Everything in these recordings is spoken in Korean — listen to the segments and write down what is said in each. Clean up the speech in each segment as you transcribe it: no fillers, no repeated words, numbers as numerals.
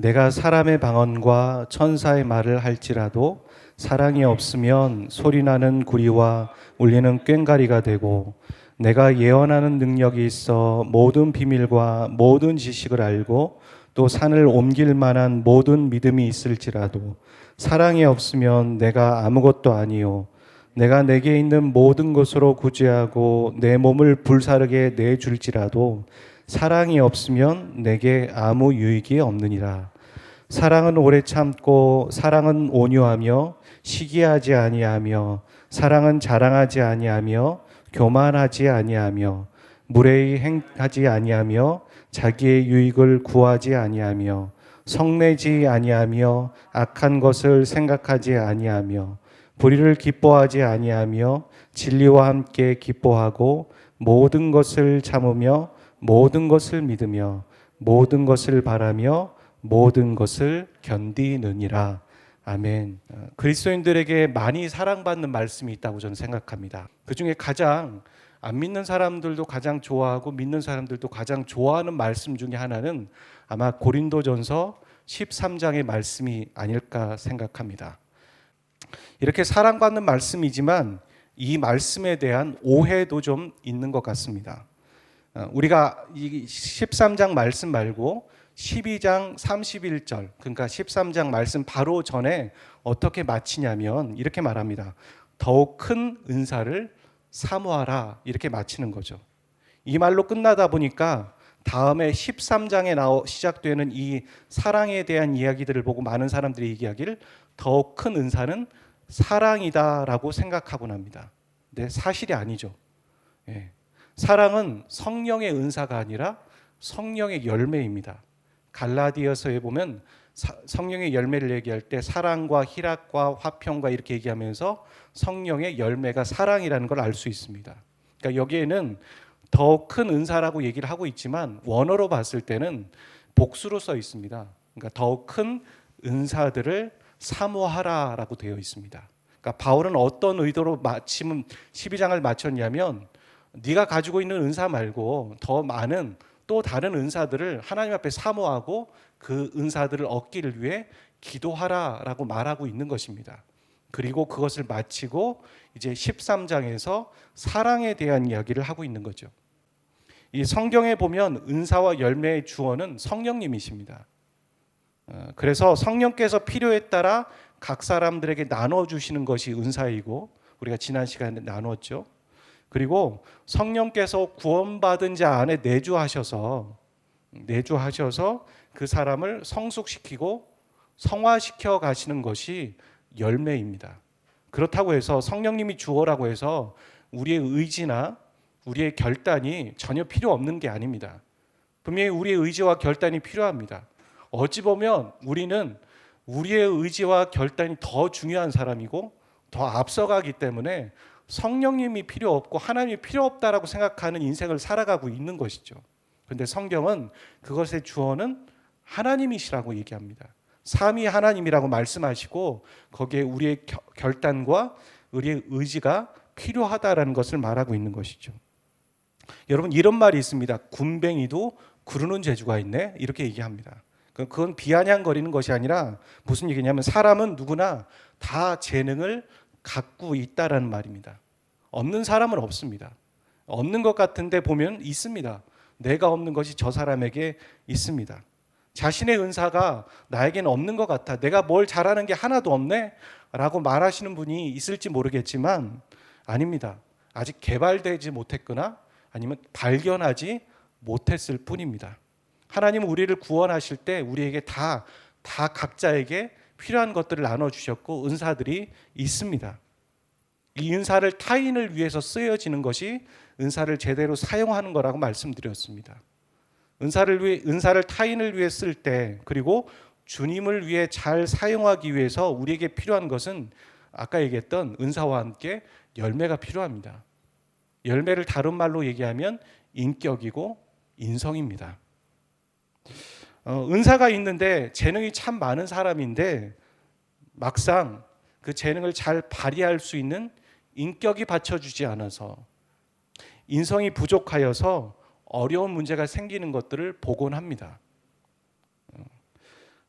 내가 사람의 방언과 천사의 말을 할지라도 사랑이 없으면 소리나는 구리와 울리는 꽹과리가 되고, 내가 예언하는 능력이 있어 모든 비밀과 모든 지식을 알고 또 산을 옮길 만한 모든 믿음이 있을지라도 사랑이 없으면 내가 아무것도 아니요, 내가 내게 있는 모든 것으로 구제하고 내 몸을 불사르게 내줄지라도 사랑이 없으면 내게 아무 유익이 없느니라. 사랑은 오래 참고 사랑은 온유하며 시기하지 아니하며 사랑은 자랑하지 아니하며 교만하지 아니하며 무례히 행하지 아니하며 자기의 유익을 구하지 아니하며 성내지 아니하며 악한 것을 생각하지 아니하며 불의를 기뻐하지 아니하며 진리와 함께 기뻐하고 모든 것을 참으며 모든 것을 믿으며 모든 것을 바라며 모든 것을 견디느니라. 아멘. 그리스도인들에게 많이 사랑받는 말씀이 있다고 저는 생각합니다. 그 중에 가장 안 믿는 사람들도 가장 좋아하고 믿는 사람들도 가장 좋아하는 말씀 중에 하나는 아마 고린도전서 13장의 말씀이 아닐까 생각합니다. 이렇게 사랑받는 말씀이지만 이 말씀에 대한 오해도 좀 있는 것 같습니다. 우리가 이 13장 말씀 말고 12장 31절, 그러니까 13장 말씀 바로 전에 어떻게 마치냐면 이렇게 말합니다. 더욱 큰 은사를 사모하라, 이렇게 마치는 거죠. 이 말로 끝나다 보니까 다음에 13장에 시작되는 이 사랑에 대한 이야기들을 보고 많은 사람들이 얘기하기를 더욱 큰 은사는 사랑이다라고 생각하곤 합니다. 근데 사실이 아니죠. 사랑은 성령의 은사가 아니라 성령의 열매입니다. 갈라디아서에 보면 성령의 열매를 얘기할 때 사랑과 희락과 화평과 이렇게 얘기하면서 성령의 열매가 사랑이라는 걸 알 수 있습니다. 그러니까 여기에는 더 큰 은사라고 얘기를 하고 있지만 원어로 봤을 때는 복수로 써 있습니다. 그러니까 더 큰 은사들을 사모하라라고 되어 있습니다. 그러니까 바울은 어떤 의도로 마침 12장을 마쳤냐면 네가 가지고 있는 은사 말고 더 많은 또 다른 은사들을 하나님 앞에 사모하고 그 은사들을 얻기를 위해 기도하라라고 말하고 있는 것입니다. 그리고 그것을 마치고 이제 13장에서 사랑에 대한 이야기를 하고 있는 거죠. 이 성경에 보면 은사와 열매의 주어는 성령님이십니다. 그래서 성령께서 필요에 따라 각 사람들에게 나눠주시는 것이 은사이고, 우리가 지난 시간에 나눴죠. 그리고 성령께서 구원받은 자 안에 내주하셔서 그 사람을 성숙시키고 성화시켜 가시는 것이 열매입니다. 그렇다고 해서 성령님이 주어라고 해서 우리의 의지나 우리의 결단이 전혀 필요 없는 게 아닙니다. 분명히 우리의 의지와 결단이 필요합니다. 어찌 보면 우리는 우리의 의지와 결단이 더 중요한 사람이고 더 앞서가기 때문에 성령님이 필요 없고 하나님이 필요 없다라고 생각하는 인생을 살아가고 있는 것이죠. 그런데 성경은 그것의 주어는 하나님이시라고 얘기합니다. 삼위 하나님이라고 말씀하시고 거기에 우리의 결단과 우리의 의지가 필요하다라는 것을 말하고 있는 것이죠. 여러분, 이런 말이 있습니다. 군뱅이도 구르는 재주가 있네, 이렇게 얘기합니다. 그건 비아냥거리는 것이 아니라 무슨 얘기냐면 사람은 누구나 다 재능을 갖고 있다라는 말입니다. 없는 사람은 없습니다. 없는 것 같은데 보면 있습니다. 내가 없는 것이 저 사람에게 있습니다. 자신의 은사가 나에게는 없는 것 같아, 내가 뭘 잘하는 게 하나도 없네 라고 말하시는 분이 있을지 모르겠지만 아닙니다. 아직 개발되지 못했거나 아니면 발견하지 못했을 뿐입니다. 하나님은 우리를 구원하실 때 우리에게 다 각자에게 필요한 것들을 나눠주셨고 은사들이 있습니다. 이 은사를 타인을 위해서 쓰여지는 것이 은사를 제대로 사용하는 거라고 말씀드렸습니다. 은사를 타인을 위해 쓸 때, 그리고 주님을 위해 잘 사용하기 위해서 우리에게 필요한 것은 아까 얘기했던 은사와 함께 열매가 필요합니다. 열매를 다른 말로 얘기하면 인격이고 인성입니다. 은사가 있는데 재능이 참 많은 사람인데 막상 그 재능을 잘 발휘할 수 있는 인격이 받쳐주지 않아서, 인성이 부족하여서 어려운 문제가 생기는 것들을 보곤 합니다.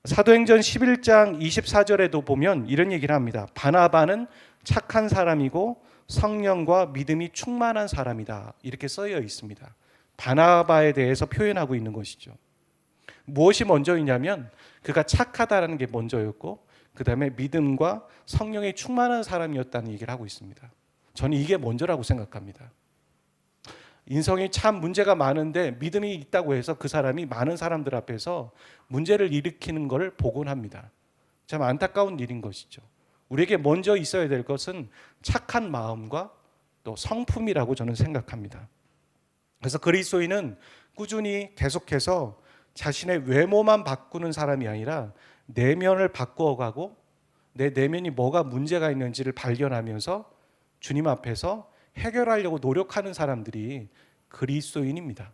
사도행전 11장 24절에도 보면 이런 얘기를 합니다. 바나바는 착한 사람이고 성령과 믿음이 충만한 사람이다. 이렇게 쓰여 있습니다. 바나바에 대해서 표현하고 있는 것이죠. 무엇이 먼저이냐면 그가 착하다라는 게 먼저였고 그 다음에 믿음과 성령이 충만한 사람이었다는 얘기를 하고 있습니다. 저는 이게 먼저라고 생각합니다. 인성이 참 문제가 많은데 믿음이 있다고 해서 그 사람이 많은 사람들 앞에서 문제를 일으키는 것을 보곤 합니다. 참 안타까운 일인 것이죠. 우리에게 먼저 있어야 될 것은 착한 마음과 또 성품이라고 저는 생각합니다. 그래서 그리스도인은 꾸준히 계속해서 자신의 외모만 바꾸는 사람이 아니라 내면을 바꾸어가고 내 내면이 뭐가 문제가 있는지를 발견하면서 주님 앞에서 해결하려고 노력하는 사람들이 그리스도인입니다.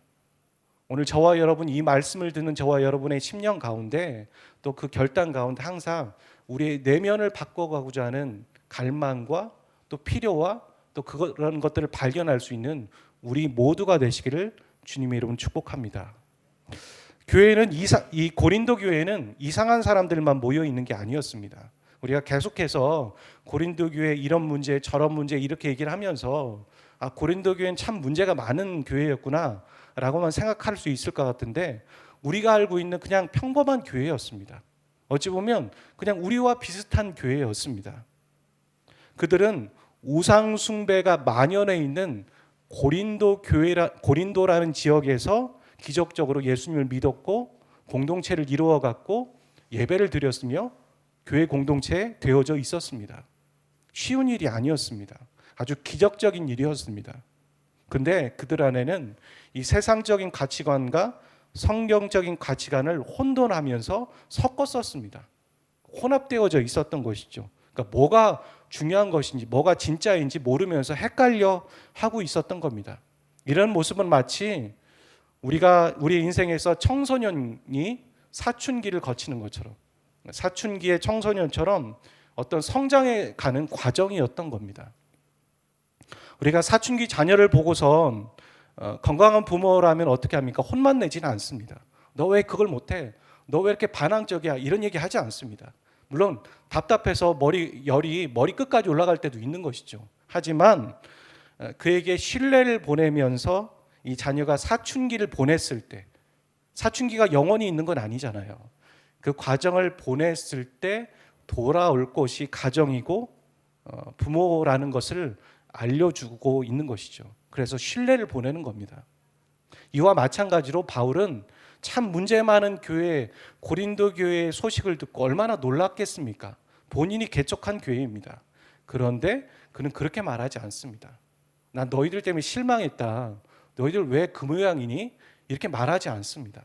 오늘 저와 여러분, 이 말씀을 듣는 저와 여러분의 심령 가운데 또 그 결단 가운데 항상 우리의 내면을 바꿔가고자 하는 갈망과 또 필요와 또 그런 것들을 발견할 수 있는 우리 모두가 되시기를 주님의 이름으로 축복합니다. 교회는 이 고린도 교회는 이상한 사람들만 모여 있는 게 아니었습니다. 우리가 계속해서 고린도 교회 이런 문제 저런 문제 이렇게 얘기를 하면서 고린도 교회는 참 문제가 많은 교회였구나 라고만 생각할 수 있을 것 같은데 우리가 알고 있는 그냥 평범한 교회였습니다. 어찌 보면 그냥 우리와 비슷한 교회였습니다. 그들은 우상 숭배가 만연해 있는 고린도라는 지역에서 기적적으로 예수님을 믿었고 공동체를 이루어 갔고 예배를 드렸으며 교회 공동체에 되어져 있었습니다. 쉬운 일이 아니었습니다. 아주 기적적인 일이었습니다. 근데 그들 안에는 이 세상적인 가치관과 성경적인 가치관을 혼돈하면서 섞었었습니다. 혼합되어져 있었던 것이죠. 그러니까 뭐가 중요한 것인지 뭐가 진짜인지 모르면서 헷갈려 하고 있었던 겁니다. 이런 모습은 마치 우리 인생에서 청소년이 사춘기를 거치는 것처럼 사춘기의 청소년처럼 어떤 성장해 가는 과정이었던 겁니다. 우리가 사춘기 자녀를 보고선 건강한 부모라면 어떻게 합니까? 혼만 내지는 않습니다. 너 왜 그걸 못해? 너 왜 이렇게 반항적이야? 이런 얘기 하지 않습니다. 물론 답답해서 열이 머리 끝까지 올라갈 때도 있는 것이죠. 하지만 그에게 신뢰를 보내면서 이 자녀가 사춘기를 보냈을 때, 사춘기가 영원히 있는 건 아니잖아요. 그 과정을 보냈을 때 돌아올 것이 가정이고 부모라는 것을 알려주고 있는 것이죠. 그래서 신뢰를 보내는 겁니다. 이와 마찬가지로 바울은 참 문제 많은 교회, 고린도 교회의 소식을 듣고 얼마나 놀랐겠습니까? 본인이 개척한 교회입니다. 그런데 그는 그렇게 말하지 않습니다. 난 너희들 때문에 실망했다. 너희들 왜 그 모양이니? 이렇게 말하지 않습니다.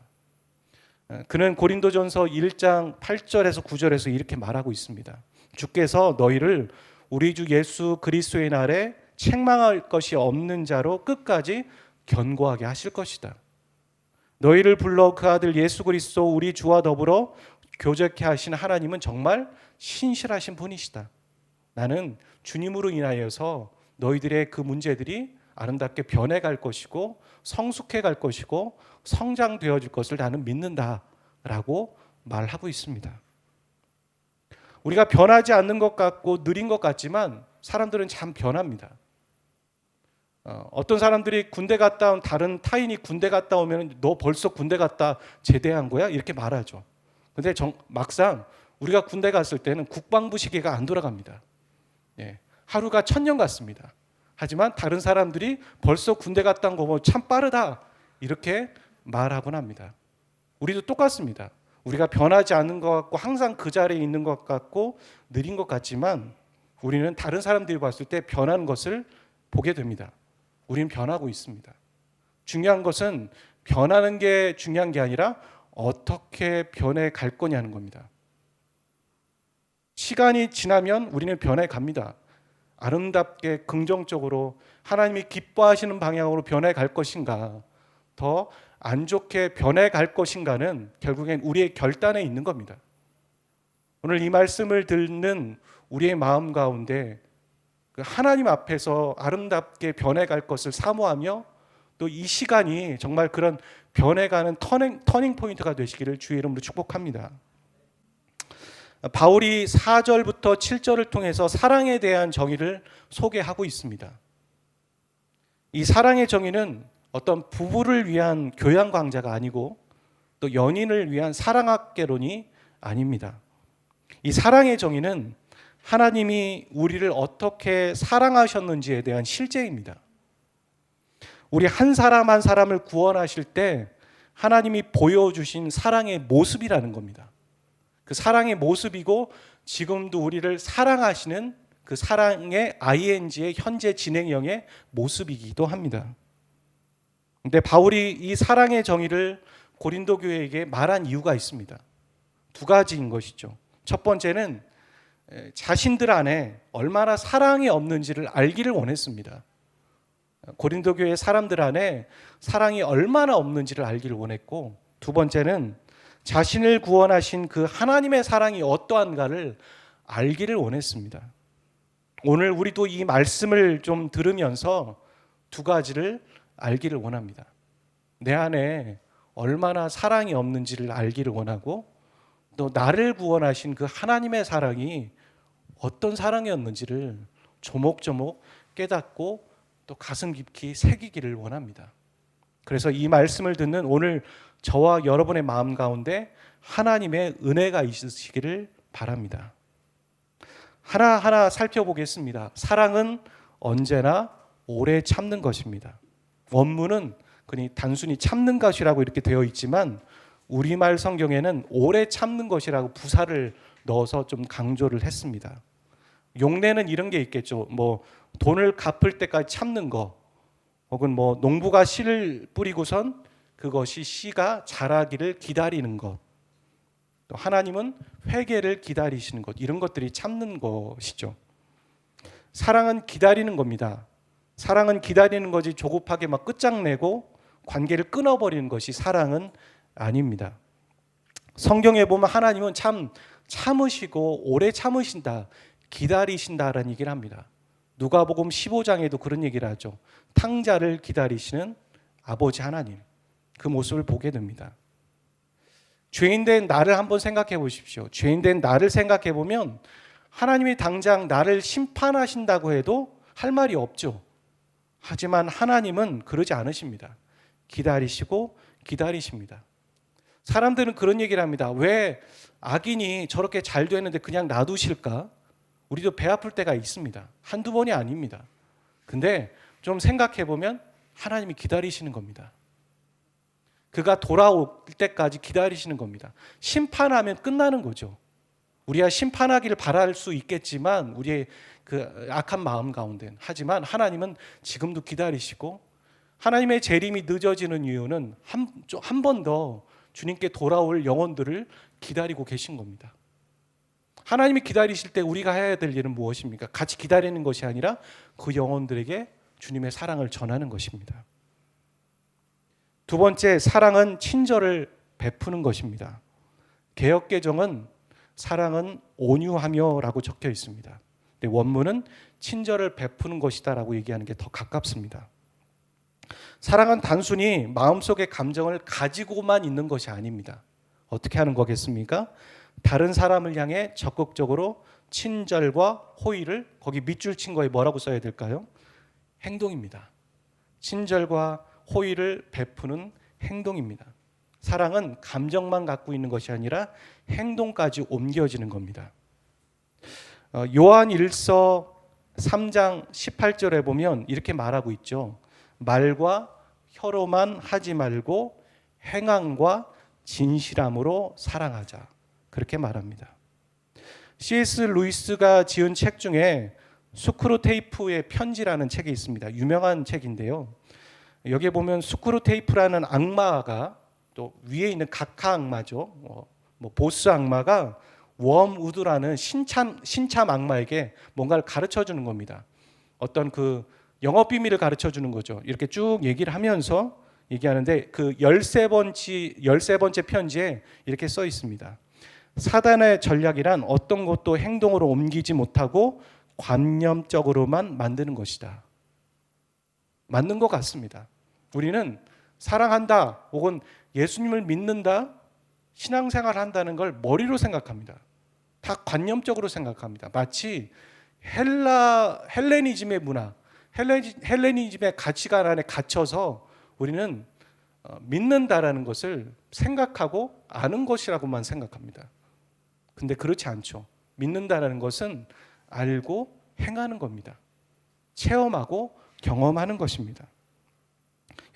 그는 고린도전서 1장 8절에서 9절에서 이렇게 말하고 있습니다. 주께서 너희를 우리 주 예수 그리스도의 날에 책망할 것이 없는 자로 끝까지 견고하게 하실 것이다. 너희를 불러 그 아들 예수 그리스도 우리 주와 더불어 교제케 하신 하나님은 정말 신실하신 분이시다. 나는 주님으로 인하여서 너희들의 그 문제들이 아름답게 변해갈 것이고 성숙해 갈 것이고 성장되어질 것을 나는 믿는다라고 말하고 있습니다. 우리가 변하지 않는 것 같고 느린 것 같지만 사람들은 참 변합니다. 어떤 사람들이 군대 갔다 온 다른 타인이 군대 갔다 오면 너 벌써 군대 갔다 제대한 거야? 이렇게 말하죠. 근데 막상 우리가 군대 갔을 때는 국방부 시계가 안 돌아갑니다. 하루가 1000년 같습니다. 하지만 다른 사람들이 벌써 군대 갔다 온 거 보면 참 빠르다 이렇게 말하곤 합니다. 우리도 똑같습니다. 우리가 변하지 않는 것 같고 항상 그 자리에 있는 것 같고 느린 것 같지만 우리는 다른 사람들이 봤을 때 변하는 것을 보게 됩니다. 우리는 변하고 있습니다. 중요한 것은 변하는 게 중요한 게 아니라 어떻게 변해 갈 거냐는 겁니다. 시간이 지나면 우리는 변해 갑니다. 아름답게 긍정적으로 하나님이 기뻐하시는 방향으로 변해 갈 것인가, 더 안 좋게 변해 갈 것인가는 결국엔 우리의 결단에 있는 겁니다. 오늘 이 말씀을 듣는 우리의 마음 가운데 하나님 앞에서 아름답게 변해갈 것을 사모하며 또 이 시간이 정말 그런 변해가는 터닝 포인트가 되시기를 주의 이름으로 축복합니다. 바울이 4절부터 7절을 통해서 사랑에 대한 정의를 소개하고 있습니다. 이 사랑의 정의는 어떤 부부를 위한 교양 강좌가 아니고 또 연인을 위한 사랑학개론이 아닙니다. 이 사랑의 정의는 하나님이 우리를 어떻게 사랑하셨는지에 대한 실제입니다. 우리 한 사람 한 사람을 구원하실 때 하나님이 보여주신 사랑의 모습이라는 겁니다. 그 사랑의 모습이고 지금도 우리를 사랑하시는 그 사랑의 ing의 현재 진행형의 모습이기도 합니다. 근데 바울이 이 사랑의 정의를 고린도 교회에게 말한 이유가 있습니다. 두 가지인 것이죠. 첫 번째는 자신들 안에 얼마나 사랑이 없는지를 알기를 원했습니다. 고린도 교회 사람들 안에 사랑이 얼마나 없는지를 알기를 원했고, 두 번째는 자신을 구원하신 그 하나님의 사랑이 어떠한가를 알기를 원했습니다. 오늘 우리도 이 말씀을 좀 들으면서 두 가지를 알기를 원합니다. 내 안에 얼마나 사랑이 없는지를 알기를 원하고, 또 나를 구원하신 그 하나님의 사랑이 어떤 사랑이었는지를 조목조목 깨닫고 또 가슴 깊이 새기기를 원합니다. 그래서 이 말씀을 듣는 오늘 저와 여러분의 마음 가운데 하나님의 은혜가 있으시기를 바랍니다. 하나하나 살펴보겠습니다. 사랑은 언제나 오래 참는 것입니다. 원문은 그냥 단순히 참는 것이라고 이렇게 되어 있지만 우리말 성경에는 오래 참는 것이라고 부사를 넣어서 좀 강조를 했습니다. 용례는 이런 게 있겠죠. 뭐 돈을 갚을 때까지 참는 거, 혹은 뭐 농부가 씨를 뿌리고선 그것이 씨가 자라기를 기다리는 것, 또 하나님은 회개를 기다리시는 것, 이런 것들이 참는 것이죠. 사랑은 기다리는 겁니다. 사랑은 기다리는 거지 조급하게 막 끝장내고 관계를 끊어버리는 것이 사랑은 아닙니다. 성경에 보면 하나님은 참으시고 오래 참으신다, 기다리신다라는 얘기를 합니다. 누가복음 15장에도 그런 얘기를 하죠. 탕자를 기다리시는 아버지 하나님, 그 모습을 보게 됩니다. 죄인된 나를 한번 생각해 보십시오. 죄인된 나를 생각해 보면 하나님이 당장 나를 심판하신다고 해도 할 말이 없죠. 하지만 하나님은 그러지 않으십니다. 기다리시고 기다리십니다. 사람들은 그런 얘기를 합니다. 왜 악인이 저렇게 잘 되는데 그냥 놔두실까? 우리도 배 아플 때가 있습니다. 한두 번이 아닙니다. 근데 좀 생각해 보면 하나님이 기다리시는 겁니다. 그가 돌아올 때까지 기다리시는 겁니다. 심판하면 끝나는 거죠. 우리가 심판하기를 바랄 수 있겠지만 우리의 그 악한 마음 가운데는, 하지만 하나님은 지금도 기다리시고, 하나님의 재림이 늦어지는 이유는 한 번 더 주님께 돌아올 영혼들을 기다리고 계신 겁니다. 하나님이 기다리실 때 우리가 해야 될 일은 무엇입니까? 같이 기다리는 것이 아니라 그 영혼들에게 주님의 사랑을 전하는 것입니다. 두 번째, 사랑은 친절을 베푸는 것입니다. 개역개정은 사랑은 온유하며라고 적혀 있습니다. 근데 원문은 친절을 베푸는 것이다라고 얘기하는 게 더 가깝습니다. 사랑은 단순히 마음속의 감정을 가지고만 있는 것이 아닙니다. 어떻게 하는 거겠습니까? 다른 사람을 향해 적극적으로 친절과 호의를, 거기 밑줄 친 거에 뭐라고 써야 될까요? 행동입니다. 친절과 호의를 베푸는 행동입니다. 사랑은 감정만 갖고 있는 것이 아니라 행동까지 옮겨지는 겁니다. 요한 1서 3장 18절에 보면 이렇게 말하고 있죠. 말과 혀로만 하지 말고 행함과 진실함으로 사랑하자, 그렇게 말합니다. C.S. 루이스가 지은 책 중에 스크루테이프의 편지라는 책이 있습니다. 유명한 책인데요. 여기에 보면 스크루테이프라는 악마가, 또 위에 있는 각하 악마죠, 보스 악마가 웜우드라는 신참 악마에게 뭔가를 가르쳐 주는 겁니다. 어떤 그 영업 비밀을 가르쳐 주는 거죠. 이렇게 쭉 얘기를 하면서 얘기하는데, 그 13번째 편지에 이렇게 써 있습니다. 사단의 전략이란 어떤 것도 행동으로 옮기지 못하고 관념적으로만 만드는 것이다. 맞는 것 같습니다. 우리는 사랑한다 혹은 예수님을 믿는다, 신앙생활 한다는 걸 머리로 생각합니다. 다 관념적으로 생각합니다. 마치 헬레니즘의 문화, 헬레니즘의 가치관 안에 갇혀서 우리는 믿는다라는 것을 생각하고 아는 것이라고만 생각합니다. 근데 그렇지 않죠. 믿는다라는 것은 알고 행하는 겁니다. 체험하고 경험하는 것입니다.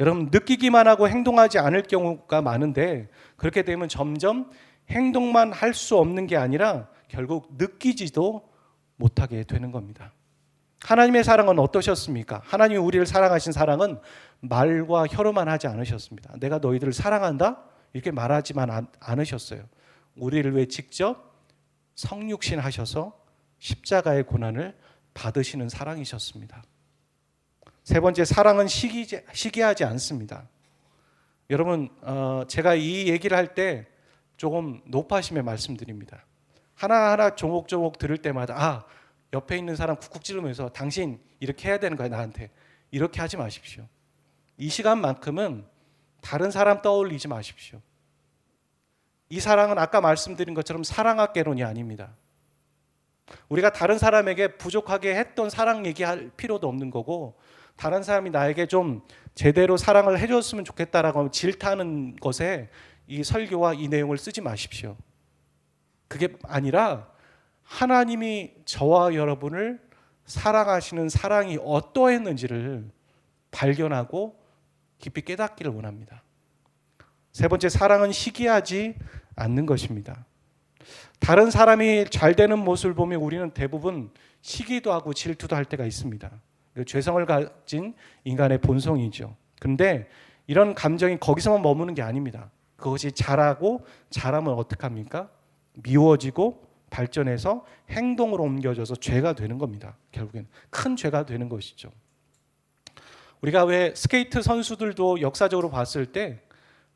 여러분, 느끼기만 하고 행동하지 않을 경우가 많은데, 그렇게 되면 점점 행동만 할 수 없는 게 아니라 결국 느끼지도 못하게 되는 겁니다. 하나님의 사랑은 어떠셨습니까? 하나님이 우리를 사랑하신 사랑은 말과 혀로만 하지 않으셨습니다. 내가 너희들을 사랑한다? 이렇게 말하지만 않으셨어요. 우리를 위해 직접 성육신 하셔서 십자가의 고난을 받으시는 사랑이셨습니다. 세 번째, 사랑은 시기하지 않습니다. 여러분, 제가 이 얘기를 할 때 조금 높아심에 말씀드립니다. 하나하나 조목조목 들을 때마다 옆에 있는 사람 쿡쿡 찌르면서 당신 이렇게 해야 되는 거야 나한테. 이렇게 하지 마십시오. 이 시간만큼은 다른 사람 떠올리지 마십시오. 이 사랑은 아까 말씀드린 것처럼 사랑학개론이 아닙니다. 우리가 다른 사람에게 부족하게 했던 사랑 얘기할 필요도 없는 거고, 다른 사람이 나에게 좀 제대로 사랑을 해줬으면 좋겠다라고 질타하는 것에 이 설교와 이 내용을 쓰지 마십시오. 그게 아니라 하나님이 저와 여러분을 사랑하시는 사랑이 어떠했는지를 발견하고 깊이 깨닫기를 원합니다. 세 번째, 사랑은 시기하지 않는 것입니다. 다른 사람이 잘 되는 모습을 보면 우리는 대부분 시기도 하고 질투도 할 때가 있습니다. 죄성을 가진 인간의 본성이죠. 그런데 이런 감정이 거기서만 머무는 게 아닙니다. 그것이 자라고 자라면 어떡합니까? 미워지고 발전해서 행동으로 옮겨져서 죄가 되는 겁니다. 결국엔 큰 죄가 되는 것이죠. 우리가 왜 스케이트 선수들도 역사적으로 봤을 때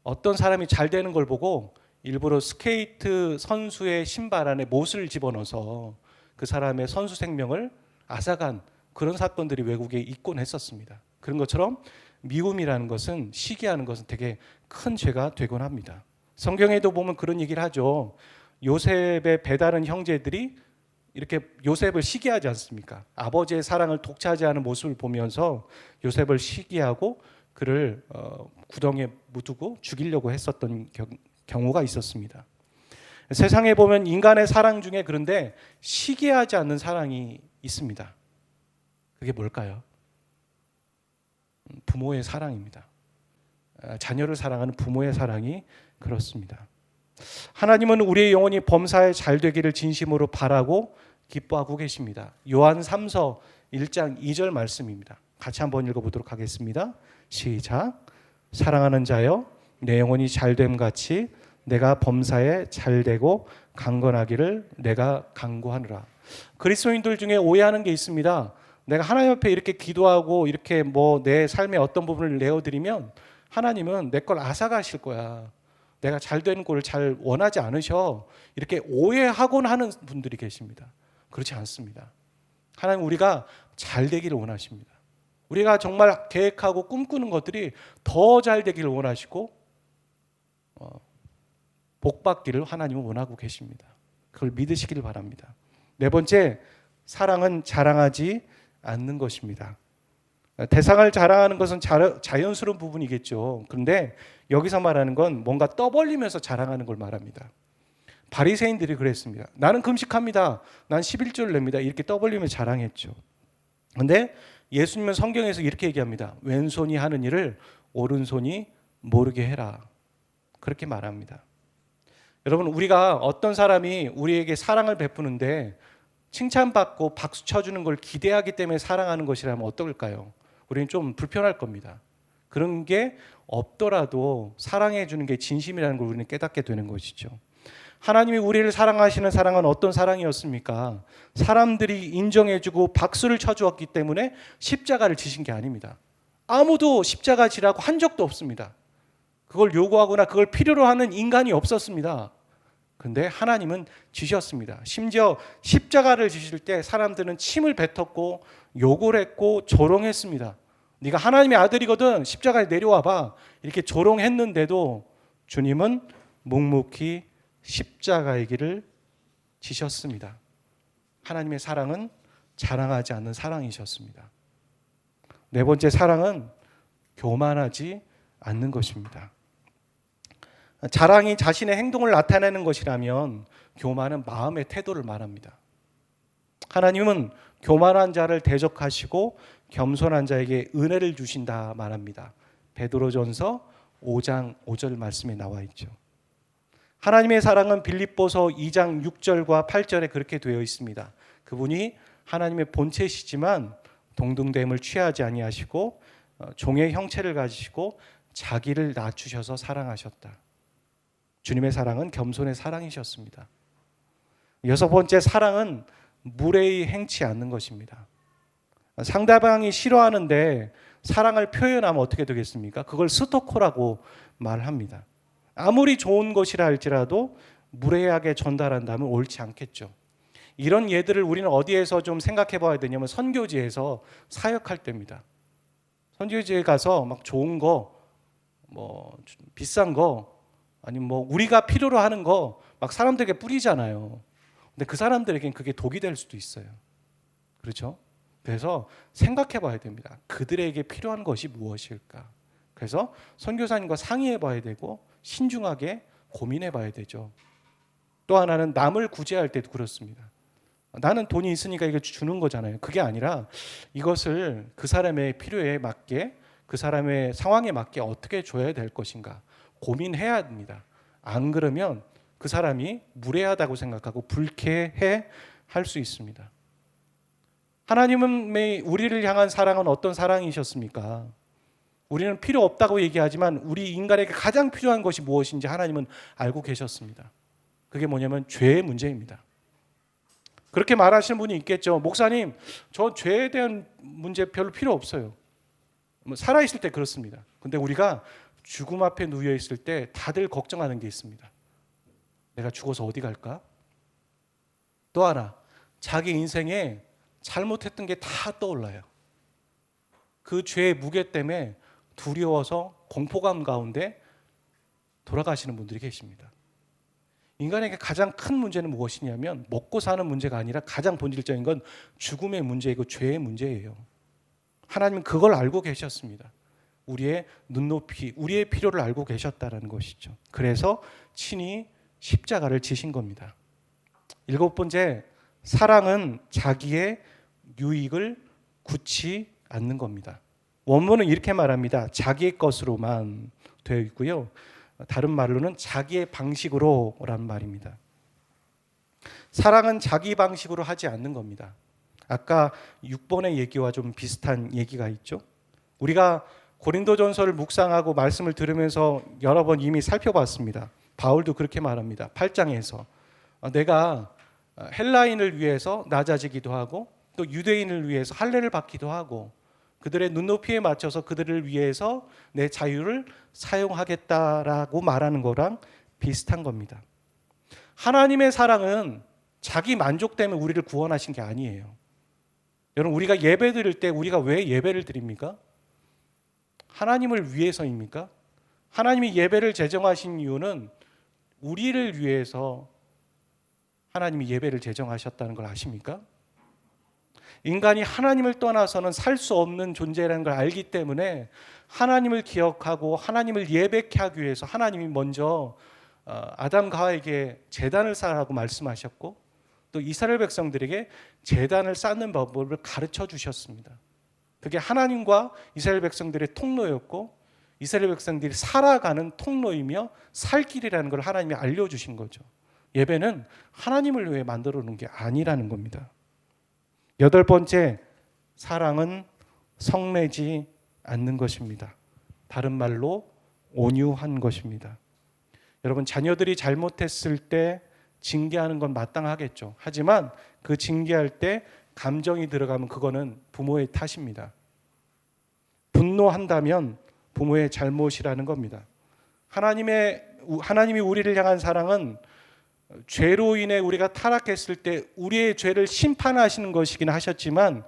어떤 사람이 잘 되는 걸 보고 일부러 스케이트 선수의 신발 안에 못을 집어넣어서 그 사람의 선수 생명을 앗아간 그런 사건들이 외국에 있곤 했었습니다. 그런 것처럼 미움이라는 것은, 시기하는 것은 되게 큰 죄가 되곤 합니다. 성경에도 보면 그런 얘기를 하죠. 요셉의 배다른 형제들이 이렇게 요셉을 시기하지 않습니까? 아버지의 사랑을 독차지하는 모습을 보면서 요셉을 시기하고 그를 구덩이에 묻고 죽이려고 했었던 경우가 있었습니다. 세상에 보면 인간의 사랑 중에 그런데 시기하지 않는 사랑이 있습니다. 그게 뭘까요? 부모의 사랑입니다. 자녀를 사랑하는 부모의 사랑이 그렇습니다. 하나님은 우리의 영혼이 범사에 잘 되기를 진심으로 바라고 기뻐하고 계십니다. 요한 3서 1장 2절 말씀입니다. 같이 한번 읽어보도록 하겠습니다. 시작. 사랑하는 자여, 내 영혼이 잘됨 같이 내가 범사에 잘되고 강건하기를 내가 간구하노라. 그리스도인들 중에 오해하는 게 있습니다. 내가 하나님 앞에 이렇게 기도하고 이렇게 내 삶의 어떤 부분을 내어드리면 하나님은 내 걸 앗아가실 거야. 내가 잘 되는 꼴을 잘 원하지 않으셔. 이렇게 오해하곤 하는 분들이 계십니다. 그렇지 않습니다. 하나님 우리가 잘 되기를 원하십니다. 우리가 정말 계획하고 꿈꾸는 것들이 더 잘 되기를 원하시고 복 받기를 하나님은 원하고 계십니다. 그걸 믿으시기를 바랍니다. 네 번째, 사랑은 자랑하지 않는 것입니다. 대상을 자랑하는 것은 자연스러운 부분이겠죠. 그런데 여기서 말하는 건 뭔가 떠벌리면서 자랑하는 걸 말합니다. 바리새인들이 그랬습니다. 나는 금식합니다. 난 11조를 냅니다. 이렇게 떠벌리면서 자랑했죠. 그런데 예수님은 성경에서 이렇게 얘기합니다. 왼손이 하는 일을 오른손이 모르게 해라. 그렇게 말합니다. 여러분, 우리가 어떤 사람이 우리에게 사랑을 베푸는데 칭찬받고 박수 쳐주는 걸 기대하기 때문에 사랑하는 것이라면 어떨까요? 우리는 좀 불편할 겁니다. 그런 게 없더라도 사랑해 주는 게 진심이라는 걸 우리는 깨닫게 되는 것이죠. 하나님이 우리를 사랑하시는 사랑은 어떤 사랑이었습니까? 사람들이 인정해주고 박수를 쳐주었기 때문에 십자가를 지신 게 아닙니다. 아무도 십자가 지라고 한 적도 없습니다. 그걸 요구하거나 그걸 필요로 하는 인간이 없었습니다. 그런데 하나님은 지셨습니다. 심지어 십자가를 지실 때 사람들은 침을 뱉었고 욕을 했고 조롱했습니다. 네가 하나님의 아들이거든 십자가에 내려와 봐. 이렇게 조롱했는데도 주님은 묵묵히 십자가의 길을 지셨습니다. 하나님의 사랑은 자랑하지 않는 사랑이셨습니다. 네 번째, 사랑은 교만하지 않는 것입니다. 자랑이 자신의 행동을 나타내는 것이라면 교만은 마음의 태도를 말합니다. 하나님은 교만한 자를 대적하시고 겸손한 자에게 은혜를 주신다 말합니다. 베드로전서 5장 5절 말씀에 나와 있죠. 하나님의 사랑은 빌립보서 2장 6절과 8절에 그렇게 되어 있습니다. 그분이 하나님의 본체시지만 동등됨을 취하지 아니하시고 종의 형체를 가지시고 자기를 낮추셔서 사랑하셨다. 주님의 사랑은 겸손의 사랑이셨습니다. 여섯 번째, 사랑은 무례히 행치 않는 것입니다. 상대방이 싫어하는데 사랑을 표현하면 어떻게 되겠습니까? 그걸 스토커라고 말합니다. 아무리 좋은 것이라 할지라도 무례하게 전달한다면 옳지 않겠죠. 이런 예들을 우리는 어디에서 좀 생각해 봐야 되냐면 선교지에서 사역할 때입니다. 선교지에 가서 막 좋은 거, 뭐 비싼 거, 아니면 뭐 우리가 필요로 하는 거 막 사람들에게 뿌리잖아요. 근데 그 사람들에겐 그게 독이 될 수도 있어요. 그렇죠? 그래서 생각해 봐야 됩니다. 그들에게 필요한 것이 무엇일까? 그래서 선교사님과 상의해 봐야 되고 신중하게 고민해 봐야 되죠. 또 하나는 남을 구제할 때도 그렇습니다. 나는 돈이 있으니까 이거 주는 거잖아요. 그게 아니라 이것을 그 사람의 필요에 맞게, 그 사람의 상황에 맞게 어떻게 줘야 될 것인가 고민해야 합니다. 안 그러면 그 사람이 무례하다고 생각하고 불쾌해 할 수 있습니다. 하나님의 우리를 향한 사랑은 어떤 사랑이셨습니까? 우리는 필요 없다고 얘기하지만 우리 인간에게 가장 필요한 것이 무엇인지 하나님은 알고 계셨습니다. 그게 뭐냐면 죄의 문제입니다. 그렇게 말하시는 분이 있겠죠. 목사님, 저 죄에 대한 문제 별로 필요 없어요. 살아있을 때 그렇습니다. 근데 우리가 죽음 앞에 누워 있을 때 다들 걱정하는 게 있습니다. 내가 죽어서 어디 갈까? 또 하나, 자기 인생에 잘못했던 게 다 떠올라요. 그 죄의 무게 때문에 두려워서 공포감 가운데 돌아가시는 분들이 계십니다. 인간에게 가장 큰 문제는 무엇이냐면 먹고 사는 문제가 아니라 가장 본질적인 건 죽음의 문제이고 죄의 문제예요. 하나님은 그걸 알고 계셨습니다. 우리의 눈높이, 우리의 필요를 알고 계셨다는 것이죠. 그래서 친히 십자가를 지신 겁니다. 일곱 번째, 사랑은 자기의 유익을 굳지 않는 겁니다. 원문은 이렇게 말합니다. 자기의 것으로만 되어 있고요. 다른 말로는 자기의 방식으로라는 말입니다. 사랑은 자기 방식으로 하지 않는 겁니다. 아까 6번의 얘기와 좀 비슷한 얘기가 있죠. 우리가 고린도전서를 묵상하고 말씀을 들으면서 여러 번 이미 살펴봤습니다. 바울도 그렇게 말합니다. 8장에서 내가 헬라인을 위해서 낮아지기도 하고 또 유대인을 위해서 할례를 받기도 하고 그들의 눈높이에 맞춰서 그들을 위해서 내 자유를 사용하겠다라고 말하는 거랑 비슷한 겁니다. 하나님의 사랑은 자기 만족 때문에 우리를 구원하신 게 아니에요. 여러분, 우리가 예배 드릴 때 우리가 왜 예배를 드립니까? 하나님을 위해서입니까? 하나님이 예배를 제정하신 이유는 우리를 위해서 하나님이 예배를 제정하셨다는 걸 아십니까? 인간이 하나님을 떠나서는 살 수 없는 존재라는 걸 알기 때문에 하나님을 기억하고 하나님을 예배케 하기 위해서 하나님이 먼저 아담과 하와에게 제단을 쌓으라고 말씀하셨고 또 이스라엘 백성들에게 제단을 쌓는 방법을 가르쳐 주셨습니다. 그게 하나님과 이스라엘 백성들의 통로였고 이스라엘 백성들이 살아가는 통로이며 살 길이라는 걸 하나님이 알려주신 거죠. 예배는 하나님을 위해 만들어 놓은 게 아니라는 겁니다. 여덟 번째, 사랑은 성내지 않는 것입니다. 다른 말로 온유한 것입니다. 여러분, 자녀들이 잘못했을 때 징계하는 건 마땅하겠죠. 하지만 그 징계할 때 감정이 들어가면 그거는 부모의 탓입니다. 분노한다면 부모의 잘못이라는 겁니다. 하나님이 우리를 향한 사랑은 죄로 인해 우리가 타락했을 때 우리의 죄를 심판하시는 것이긴 하셨지만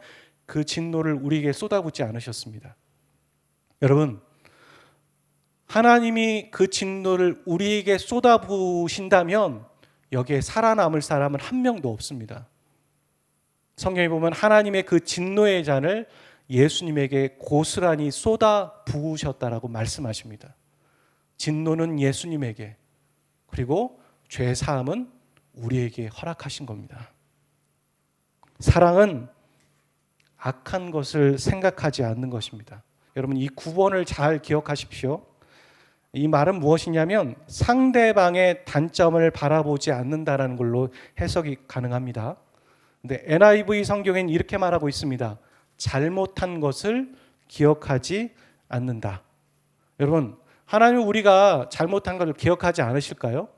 그 진노를 우리에게 쏟아붓지 않으셨습니다. 여러분, 하나님이 그 진노를 우리에게 쏟아부으신다면 여기에 살아남을 사람은 한 명도 없습니다. 성경에 보면 하나님의 그 진노의 잔을 예수님에게 고스란히 쏟아 부으셨다라고 말씀하십니다. 진노는 예수님에게, 그리고 죄 사함은 우리에게 허락하신 겁니다. 사랑은 악한 것을 생각하지 않는 것입니다. 여러분, 이 구원을 잘 기억하십시오. 이 말은 무엇이냐면 상대방의 단점을 바라보지 않는다라는 걸로 해석이 가능합니다. 근데 NIV 성경에는 이렇게 말하고 있습니다. 잘못한 것을 기억하지 않는다. 여러분, 하나님은 우리가 잘못한 것을 기억하지 않으실까요?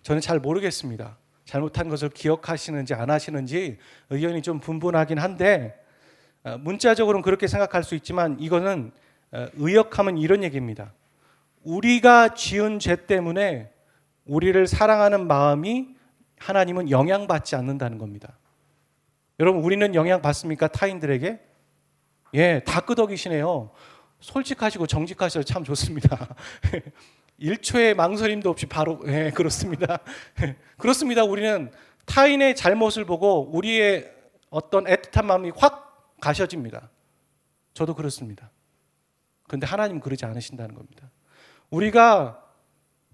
저는 잘 모르겠습니다. 잘못한 것을 기억하시는지 안 하시는지 의견이 좀 분분하긴 한데, 문자적으로는 그렇게 생각할 수 있지만 이거는 의역하면 이런 얘기입니다. 우리가 지은 죄 때문에 우리를 사랑하는 마음이 하나님은 영향받지 않는다는 겁니다. 여러분, 우리는 영향받습니까? 타인들에게? 예, 다 끄덕이시네요. 솔직하시고 정직하셔서 참 좋습니다. 1초의 망설임도 없이 바로, 예, 그렇습니다. 그렇습니다. 우리는 타인의 잘못을 보고 우리의 어떤 애틋한 마음이 확 가셔집니다. 저도 그렇습니다. 그런데 하나님은 그러지 않으신다는 겁니다. 우리가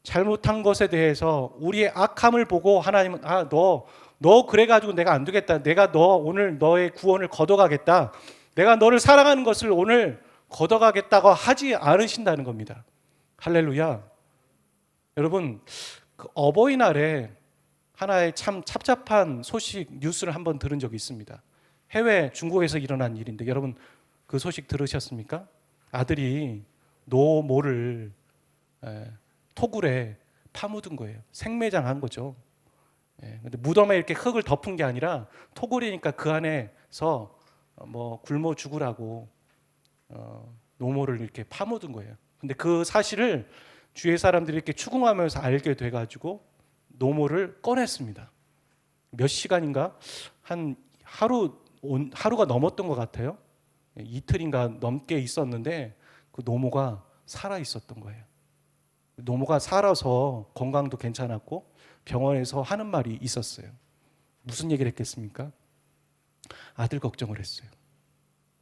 잘못한 것에 대해서 우리의 악함을 보고 하나님은 너 그래가지고 내가 안 되겠다. 내가 너 오늘 너의 구원을 걷어가겠다. 내가 너를 사랑하는 것을 오늘 걷어가겠다고 하지 않으신다는 겁니다. 할렐루야. 여러분, 그 어버이날에 하나의 참 찹찹한 소식, 뉴스를 한번 들은 적이 있습니다. 해외 중국에서 일어난 일인데 여러분 그 소식 들으셨습니까? 아들이 노모를 토굴에 파묻은 거예요. 생매장한 거죠. 근데 무덤에 이렇게 흙을 덮은 게 아니라 토굴이니까 그 안에서 뭐 굶어 죽으라고 노모를 이렇게 파묻은 거예요. 근데 그 사실을 주위의 사람들이 이렇게 추궁하면서 알게 돼가지고 노모를 꺼냈습니다. 몇 시간인가 한 하루가 넘었던 것 같아요. 이틀인가 넘게 있었는데 그 노모가 살아 있었던 거예요. 노모가 살아서 건강도 괜찮았고 병원에서 하는 말이 있었어요. 무슨 얘기를 했겠습니까? 아들 걱정을 했어요.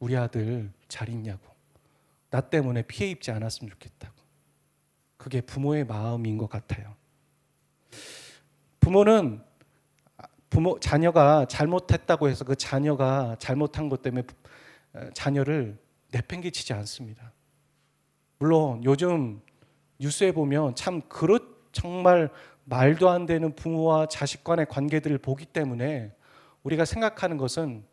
우리 아들 잘 있냐고. 나 때문에 피해 입지 않았으면 좋겠다고. 그게 부모의 마음인 것 같아요. 자녀가 잘못했다고 해서 그 자녀가 잘못한 것 때문에 자녀를 내팽개치지 않습니다. 물론 요즘 뉴스에 보면 참 정말 말도 안 되는 부모와 자식 간의 관계들을 보기 때문에 우리가 생각하는 것은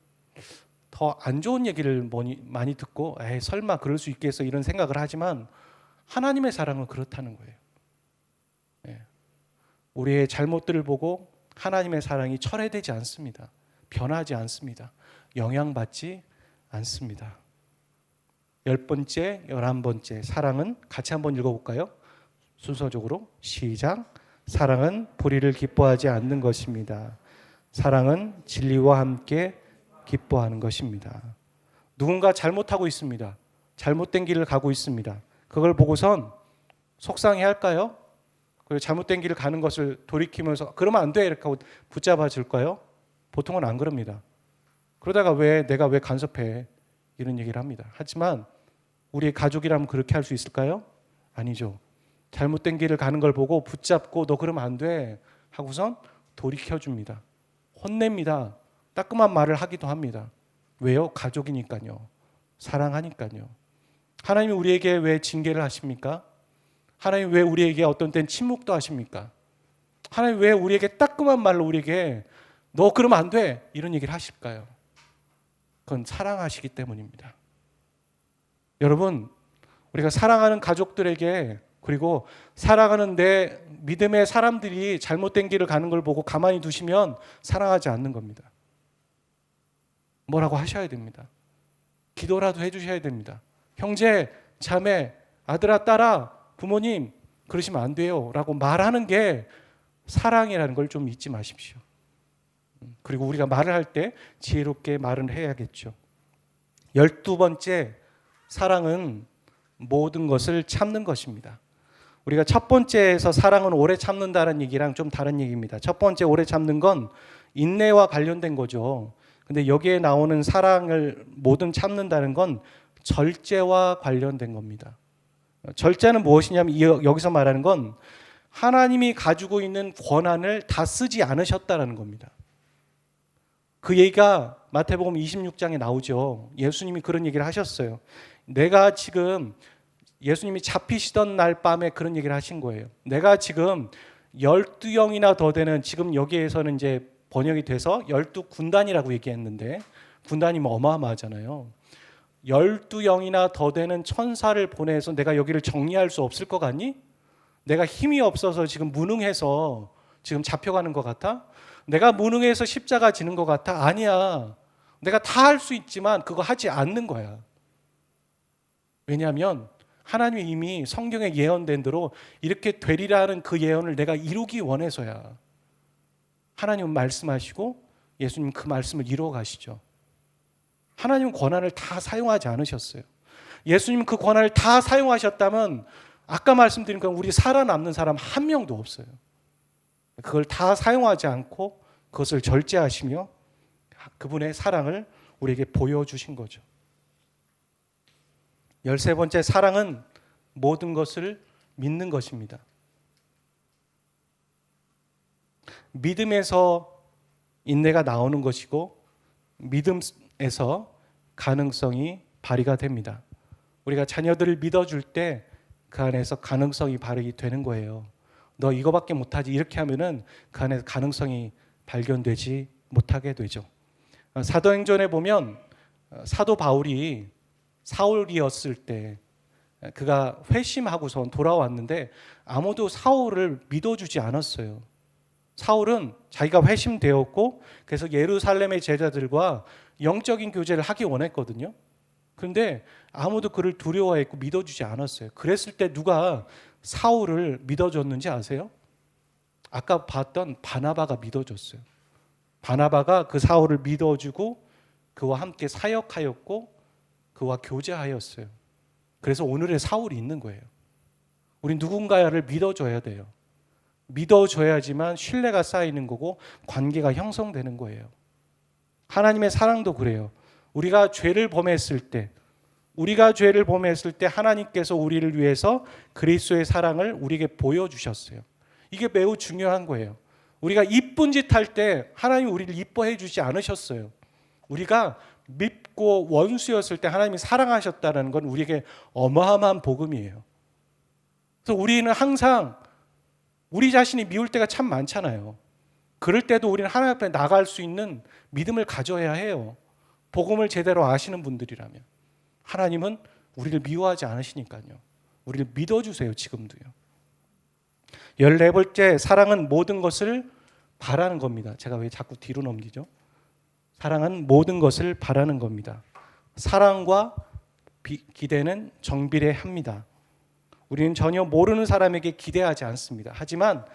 더 안 좋은 얘기를 많이 듣고 설마 그럴 수 있겠어 이런 생각을 하지만 하나님의 사랑은 그렇다는 거예요. 우리의 잘못들을 보고 하나님의 사랑이 철회되지 않습니다. 변하지 않습니다. 영향받지 않습니다. 10번째, 11번째 사랑은 같이 한번 읽어볼까요? 순서적으로 시작. 사랑은 불의를 기뻐하지 않는 것입니다. 사랑은 진리와 함께 기뻐하는 것입니다. 누군가 잘못하고 있습니다. 잘못된 길을 가고 있습니다. 그걸 보고선 속상해할까요? 그리고 잘못된 길을 가는 것을 돌이키면서 그러면 안 돼 이렇게 하고 붙잡아 줄까요? 보통은 안 그럽니다. 그러다가 내가 왜 간섭해 이런 얘기를 합니다. 하지만 우리의 가족이라면 그렇게 할 수 있을까요? 아니죠. 잘못된 길을 가는 걸 보고 붙잡고 너 그러면 안 돼 하고선 돌이켜줍니다. 혼냅니다. 따끔한 말을 하기도 합니다. 왜요? 가족이니까요. 사랑하니까요. 하나님이 우리에게 왜 징계를 하십니까? 하나님 왜 우리에게 어떤 때는 침묵도 하십니까? 하나님 왜 우리에게 따끔한 말로 우리에게 너 그러면 안 돼 이런 얘기를 하실까요? 그건 사랑하시기 때문입니다. 여러분, 우리가 사랑하는 가족들에게 그리고 사랑하는 내 믿음의 사람들이 잘못된 길을 가는 걸 보고 가만히 두시면 사랑하지 않는 겁니다. 뭐라고 하셔야 됩니다. 기도라도 해주셔야 됩니다. 형제, 자매, 아들아, 딸아, 부모님 그러시면 안 돼요 라고 말하는 게 사랑이라는 걸 좀 잊지 마십시오. 그리고 우리가 말을 할 때 지혜롭게 말을 해야겠죠. 12번째, 사랑은 모든 것을 참는 것입니다. 우리가 첫 번째에서 사랑은 오래 참는다는 얘기랑 좀 다른 얘기입니다. 첫 번째 오래 참는 건 인내와 관련된 거죠. 근데 여기에 나오는 사랑을 모든 참는다는 건 절제와 관련된 겁니다. 절제는 무엇이냐면 여기서 말하는 건 하나님이 가지고 있는 권한을 다 쓰지 않으셨다는 겁니다. 그 얘기가 마태복음 26장에 나오죠. 예수님이 그런 얘기를 하셨어요. 내가 지금 예수님이 잡히시던 날 밤에 그런 얘기를 하신 거예요. 내가 지금 12영이나 더 되는, 지금 여기에서는 이제 번역이 돼서 12군단이라고 얘기했는데 군단이면 어마어마하잖아요. 12영이나 더 되는 천사를 보내서 내가 여기를 정리할 수 없을 것 같니? 내가 힘이 없어서 지금 무능해서 지금 잡혀가는 것 같아? 내가 무능해서 십자가 지는 것 같아? 아니야. 내가 다 할 수 있지만 그거 하지 않는 거야. 왜냐하면 하나님이 이미 성경에 예언된 대로 이렇게 되리라는 그 예언을 내가 이루기 원해서야. 하나님은 말씀하시고 예수님 그 말씀을 이루어 가시죠. 하나님은 권한을 다 사용하지 않으셨어요. 예수님 그 권한을 다 사용하셨다면 아까 말씀드린 건 우리 살아남는 사람 한 명도 없어요. 그걸 다 사용하지 않고 그것을 절제하시며 그분의 사랑을 우리에게 보여주신 거죠. 13번째, 사랑은 모든 것을 믿는 것입니다. 믿음에서 인내가 나오는 것이고 믿음에서 가능성이 발휘가 됩니다. 우리가 자녀들을 믿어줄 때 그 안에서 가능성이 발휘 되는 거예요. 너 이거밖에 못하지 이렇게 하면은 그 안에서 가능성이 발견되지 못하게 되죠. 사도행전에 보면 사도 바울이 사울이었을 때 그가 회심하고선 돌아왔는데 아무도 사울을 믿어주지 않았어요. 사울은 자기가 회심되었고 그래서 예루살렘의 제자들과 영적인 교제를 하기 원했거든요. 그런데 아무도 그를 두려워했고 믿어주지 않았어요. 그랬을 때 누가 사울을 믿어줬는지 아세요? 아까 봤던 바나바가 믿어줬어요. 바나바가 그 사울을 믿어주고 그와 함께 사역하였고 그와 교제하였어요. 그래서 오늘의 사울이 있는 거예요. 우리 누군가를 믿어줘야 돼요. 믿어줘야지만 신뢰가 쌓이는 거고 관계가 형성되는 거예요. 하나님의 사랑도 그래요. 우리가 죄를 범했을 때 하나님께서 우리를 위해서 그리스도의 사랑을 우리에게 보여주셨어요. 이게 매우 중요한 거예요. 우리가 이쁜 짓 할 때 하나님이 우리를 이뻐해 주지 않으셨어요. 우리가 밉고 원수였을 때 하나님이 사랑하셨다는 건 우리에게 어마어마한 복음이에요. 그래서 우리는 항상 우리 자신이 미울 때가 참 많잖아요. 그럴 때도 우리는 하나님 앞에 나갈 수 있는 믿음을 가져야 해요. 복음을 제대로 아시는 분들이라면. 하나님은 우리를 미워하지 않으시니까요. 우리를 믿어주세요. 지금도요. 14번째, 사랑은 모든 것을 바라는 겁니다. 제가 왜 자꾸 뒤로 넘기죠? 사랑은 모든 것을 바라는 겁니다. 사랑과 기대는 정비례합니다. 우리는 전혀 모르는 사람에게 기대하지 않습니다. 하지만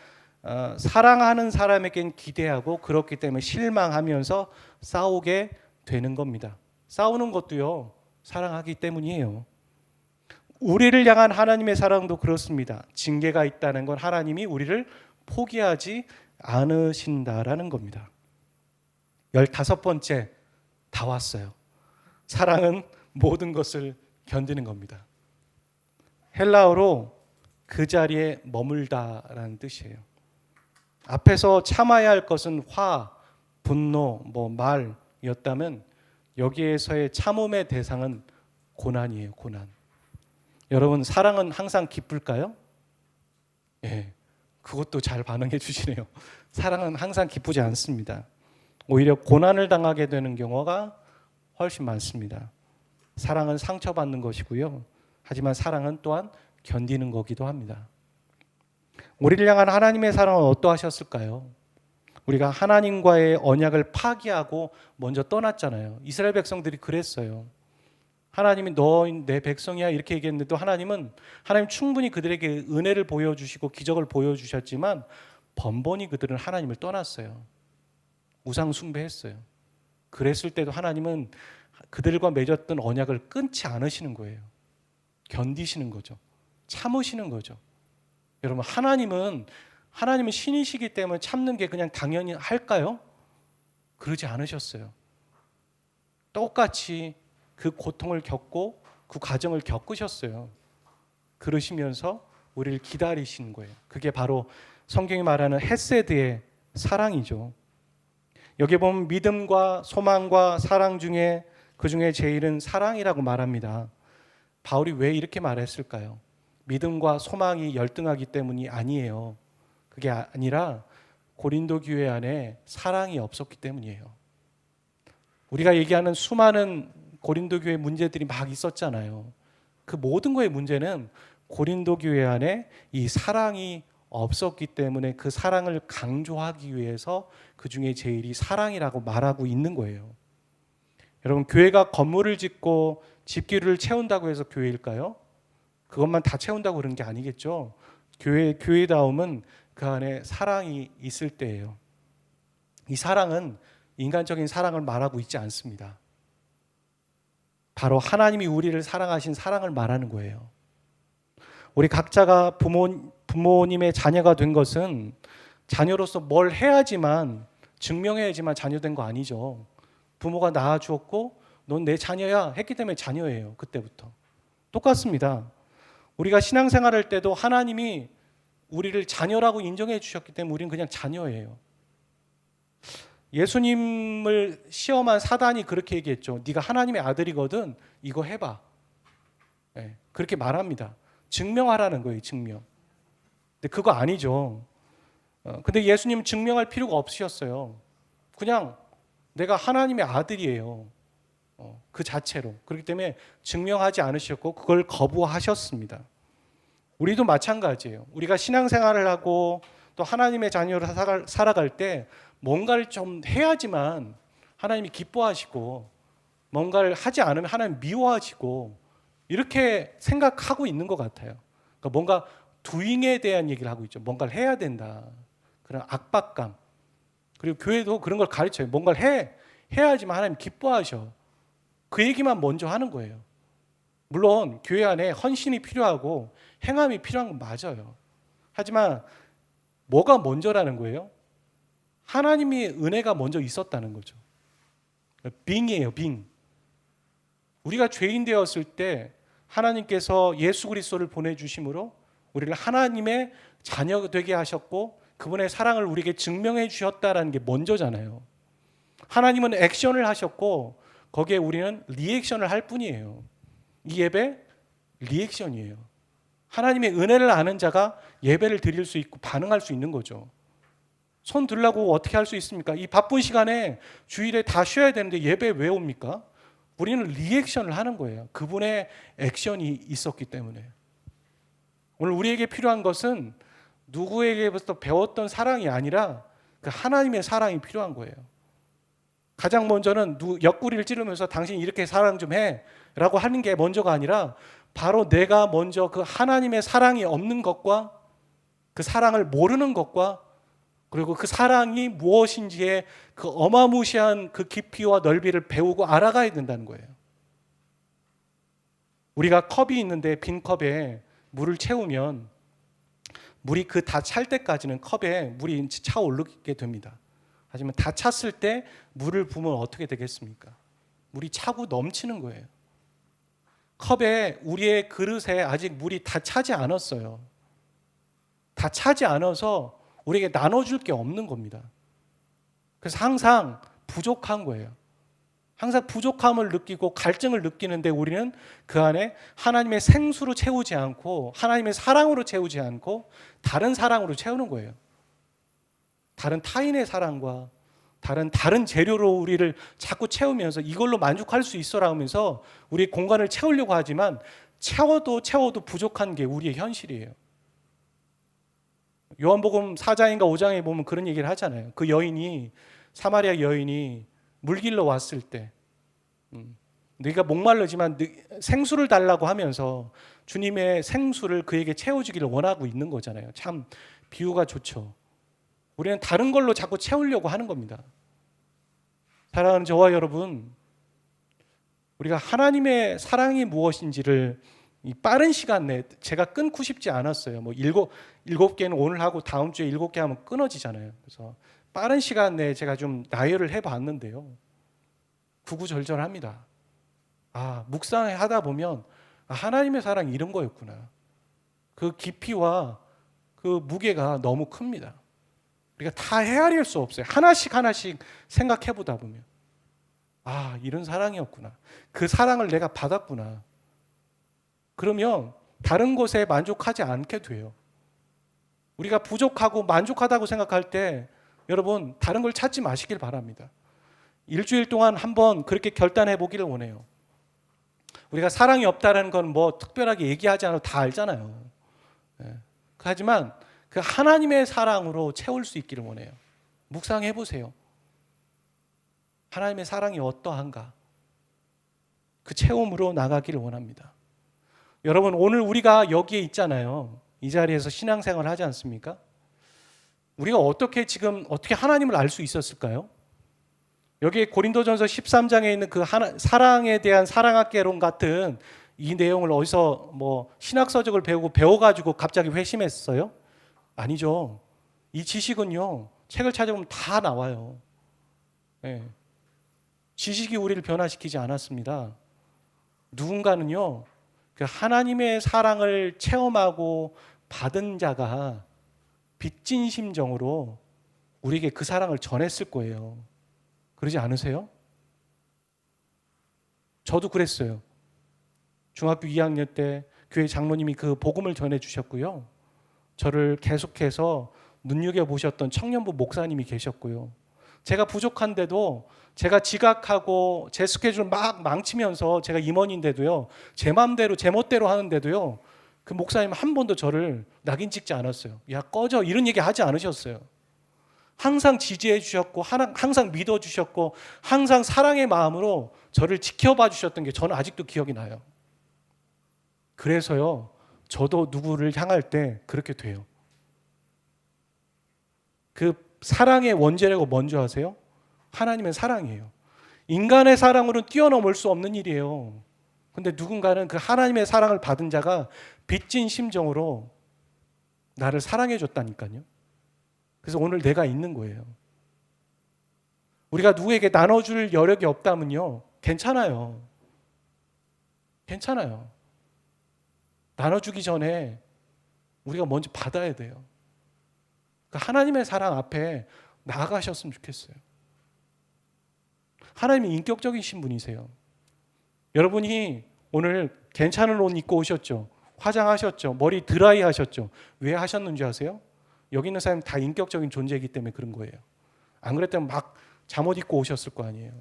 사랑하는 사람에겐 기대하고 그렇기 때문에 실망하면서 싸우게 되는 겁니다. 싸우는 것도요, 사랑하기 때문이에요. 우리를 향한 하나님의 사랑도 그렇습니다. 징계가 있다는 건 하나님이 우리를 포기하지 않으신다라는 겁니다. 15번째, 다 왔어요. 사랑은 모든 것을 견디는 겁니다. 헬라어로 그 자리에 머물다라는 뜻이에요. 앞에서 참아야 할 것은 화, 분노, 말이었다면 여기에서의 참음의 대상은 고난이에요. 고난. 여러분, 사랑은 항상 기쁠까요? 예, 그것도 잘 반응해 주시네요. 사랑은 항상 기쁘지 않습니다. 오히려 고난을 당하게 되는 경우가 훨씬 많습니다. 사랑은 상처받는 것이고요. 하지만 사랑은 또한 견디는 거기도 합니다. 우리를 향한 하나님의 사랑은 어떠하셨을까요? 우리가 하나님과의 언약을 파기하고 먼저 떠났잖아요. 이스라엘 백성들이 그랬어요. 하나님이 너 내 백성이야 이렇게 얘기했는데 또 하나님 충분히 그들에게 은혜를 보여주시고 기적을 보여주셨지만 번번이 그들은 하나님을 떠났어요. 우상 숭배했어요. 그랬을 때도 하나님은 그들과 맺었던 언약을 끊지 않으시는 거예요. 견디시는 거죠. 참으시는 거죠. 여러분, 하나님은 신이시기 때문에 참는 게 그냥 당연히 할까요? 그러지 않으셨어요. 똑같이 그 고통을 겪고 그 과정을 겪으셨어요. 그러시면서 우리를 기다리시는 거예요. 그게 바로 성경이 말하는 헤세드의 사랑이죠. 여기 보면 믿음과 소망과 사랑 중에 그 중에 제일은 사랑이라고 말합니다. 바울이 왜 이렇게 말했을까요? 믿음과 소망이 열등하기 때문이 아니에요. 그게 아니라 고린도 교회 안에 사랑이 없었기 때문이에요. 우리가 얘기하는 수많은 고린도 교회 문제들이 막 있었잖아요. 그 모든 거의 문제는 고린도 교회 안에 이 사랑이 없었기 때문에 그 사랑을 강조하기 위해서 그 중에 제일이 사랑이라고 말하고 있는 거예요. 여러분, 교회가 건물을 짓고 집기를 채운다고 해서 교회일까요? 그것만 다 채운다고 그런 게 아니겠죠. 교회다움은 그 안에 사랑이 있을 때예요. 이 사랑은 인간적인 사랑을 말하고 있지 않습니다. 바로 하나님이 우리를 사랑하신 사랑을 말하는 거예요. 우리 각자가 부모님의 자녀가 된 것은 자녀로서 뭘 해야지만, 증명해야지만 자녀된 거 아니죠. 부모가 낳아주었고 넌 내 자녀야 했기 때문에 자녀예요. 그때부터 똑같습니다. 우리가 신앙생활할 때도 하나님이 우리를 자녀라고 인정해 주셨기 때문에 우리는 그냥 자녀예요. 예수님을 시험한 사단이 그렇게 얘기했죠. 네가 하나님의 아들이거든, 이거 해봐. 네, 그렇게 말합니다. 증명하라는 거예요. 증명. 근데 그거 아니죠. 근데 예수님은 증명할 필요가 없으셨어요. 그냥 내가 하나님의 아들이에요. 그 자체로. 그렇기 때문에 증명하지 않으셨고 그걸 거부하셨습니다. 우리도 마찬가지예요. 우리가 신앙생활을 하고 또 하나님의 자녀로 살아갈 때 뭔가를 좀 해야지만 하나님이 기뻐하시고, 뭔가를 하지 않으면 하나님 미워하시고, 이렇게 생각하고 있는 것 같아요. 그러니까 뭔가 doing에 대한 얘기를 하고 있죠. 뭔가를 해야 된다. 그런 압박감. 그리고 교회도 그런 걸 가르쳐요. 뭔가를 해야지만 하나님 기뻐하셔. 그 얘기만 먼저 하는 거예요. 물론 교회 안에 헌신이 필요하고 행함이 필요한 건 맞아요. 하지만 뭐가 먼저라는 거예요? 하나님의 은혜가 먼저 있었다는 거죠. 빙이에요, 빙. 우리가 죄인 되었을 때 하나님께서 예수 그리스도를 보내주심으로 우리를 하나님의 자녀가 되게 하셨고 그분의 사랑을 우리에게 증명해 주셨다는 게 먼저잖아요. 하나님은 액션을 하셨고 거기에 우리는 리액션을 할 뿐이에요. 이 예배 리액션이에요. 하나님의 은혜를 아는 자가 예배를 드릴 수 있고 반응할 수 있는 거죠. 손 들라고 어떻게 할 수 있습니까? 이 바쁜 시간에 주일에 다 쉬어야 되는데 예배 왜 옵니까? 우리는 리액션을 하는 거예요. 그분의 액션이 있었기 때문에. 오늘 우리에게 필요한 것은 누구에게부터 배웠던 사랑이 아니라 그 하나님의 사랑이 필요한 거예요. 가장 먼저는 옆구리를 찌르면서 당신 이렇게 사랑 좀 해 라고 하는 게 먼저가 아니라 바로 내가 먼저 그 하나님의 사랑이 없는 것과 그 사랑을 모르는 것과 그리고 그 사랑이 무엇인지의 그 어마무시한 그 깊이와 넓이를 배우고 알아가야 된다는 거예요. 우리가 컵이 있는데 빈 컵에 물을 채우면 물이 그 다 찰 때까지는 컵에 물이 차오르게 됩니다. 하지만 다 찼을 때 물을 부으면 어떻게 되겠습니까? 물이 차고 넘치는 거예요. 컵에 우리의 그릇에 아직 물이 다 차지 않았어요. 다 차지 않아서 우리에게 나눠줄 게 없는 겁니다. 그래서 항상 부족한 거예요. 항상 부족함을 느끼고 갈증을 느끼는데 우리는 그 안에 하나님의 생수로 채우지 않고 하나님의 사랑으로 채우지 않고 다른 사랑으로 채우는 거예요. 다른 타인의 사랑과 다른 재료로 우리를 자꾸 채우면서 이걸로 만족할 수 있어라 하면서 우리의 공간을 채우려고 하지만 채워도 부족한 게 우리의 현실이에요. 요한복음 4장인가 5장에 보면 그런 얘기를 하잖아요. 그 사마리아 여인이 물길로 왔을 때 네가 목말르지만 생수를 달라고 하면서 주님의 생수를 그에게 채워주기를 원하고 있는 거잖아요. 참 비유가 좋죠. 우리는 다른 걸로 자꾸 채우려고 하는 겁니다. 사랑하는 저와 여러분, 우리가 하나님의 사랑이 무엇인지를 이 빠른 시간 내에 제가 끊고 싶지 않았어요. 뭐 일곱 개는 오늘 하고 다음 주에 7개 하면 끊어지잖아요. 그래서 빠른 시간 내에 제가 좀 나열을 해봤는데요. 구구절절합니다. 묵상을 하다 보면 하나님의 사랑이 이런 거였구나. 그 깊이와 그 무게가 너무 큽니다. 우리가 다 헤아릴 수 없어요. 하나씩 생각해 보다 보면 이런 사랑이었구나. 그 사랑을 내가 받았구나. 그러면 다른 것에 만족하지 않게 돼요. 우리가 부족하고 만족하다고 생각할 때 여러분 다른 걸 찾지 마시길 바랍니다. 일주일 동안 한번 그렇게 결단해 보기를 원해요. 우리가 사랑이 없다는 건 뭐 특별하게 얘기하지 않아도 다 알잖아요. 하지만 그 하나님의 사랑으로 채울 수 있기를 원해요. 묵상해 보세요. 하나님의 사랑이 어떠한가? 그 체험으로 나가기를 원합니다. 여러분 오늘 우리가 여기에 있잖아요. 이 자리에서 신앙생활을 하지 않습니까? 우리가 어떻게 하나님을 알 수 있었을까요? 여기 고린도전서 13장에 있는 그 사랑에 대한 사랑학개론 같은 이 내용을 어디서 신학서적을 배워가지고 갑자기 회심했어요? 아니죠. 이 지식은요, 책을 찾아보면 다 나와요. 지식이 우리를 변화시키지 않았습니다. 누군가는요, 그 하나님의 사랑을 체험하고 받은 자가 빚진 심정으로 우리에게 그 사랑을 전했을 거예요. 그러지 않으세요? 저도 그랬어요. 중학교 2학년 때 교회 장로님이 그 복음을 전해주셨고요. 저를 계속해서 눈여겨보셨던 청년부 목사님이 계셨고요. 제가 부족한데도 제가 지각하고 제 스케줄 막 망치면서 제가 임원인데도요. 제 마음대로 제 멋대로 하는데도요. 그 목사님 한 번도 저를 낙인 찍지 않았어요. 야 꺼져 이런 얘기 하지 않으셨어요. 항상 지지해 주셨고 항상 믿어 주셨고 항상 사랑의 마음으로 저를 지켜봐 주셨던 게 저는 아직도 기억이 나요. 그래서요. 저도 누구를 향할 때 그렇게 돼요. 그 사랑의 원죄라고 뭔지 아세요? 하나님의 사랑이에요. 인간의 사랑으로는 뛰어넘을 수 없는 일이에요. 근데 누군가는 그 하나님의 사랑을 받은 자가 빚진 심정으로 나를 사랑해 줬다니까요. 그래서 오늘 내가 있는 거예요. 우리가 누구에게 나눠줄 여력이 없다면요. 괜찮아요. 나눠주기 전에 우리가 먼저 받아야 돼요. 하나님의 사랑 앞에 나아가셨으면 좋겠어요. 하나님이 인격적이신 분이세요. 여러분이 오늘 괜찮은 옷 입고 오셨죠? 화장하셨죠? 머리 드라이 하셨죠? 왜 하셨는지 아세요? 여기 있는 사람이 다 인격적인 존재이기 때문에 그런 거예요. 안 그랬다면 막 잠옷 입고 오셨을 거 아니에요.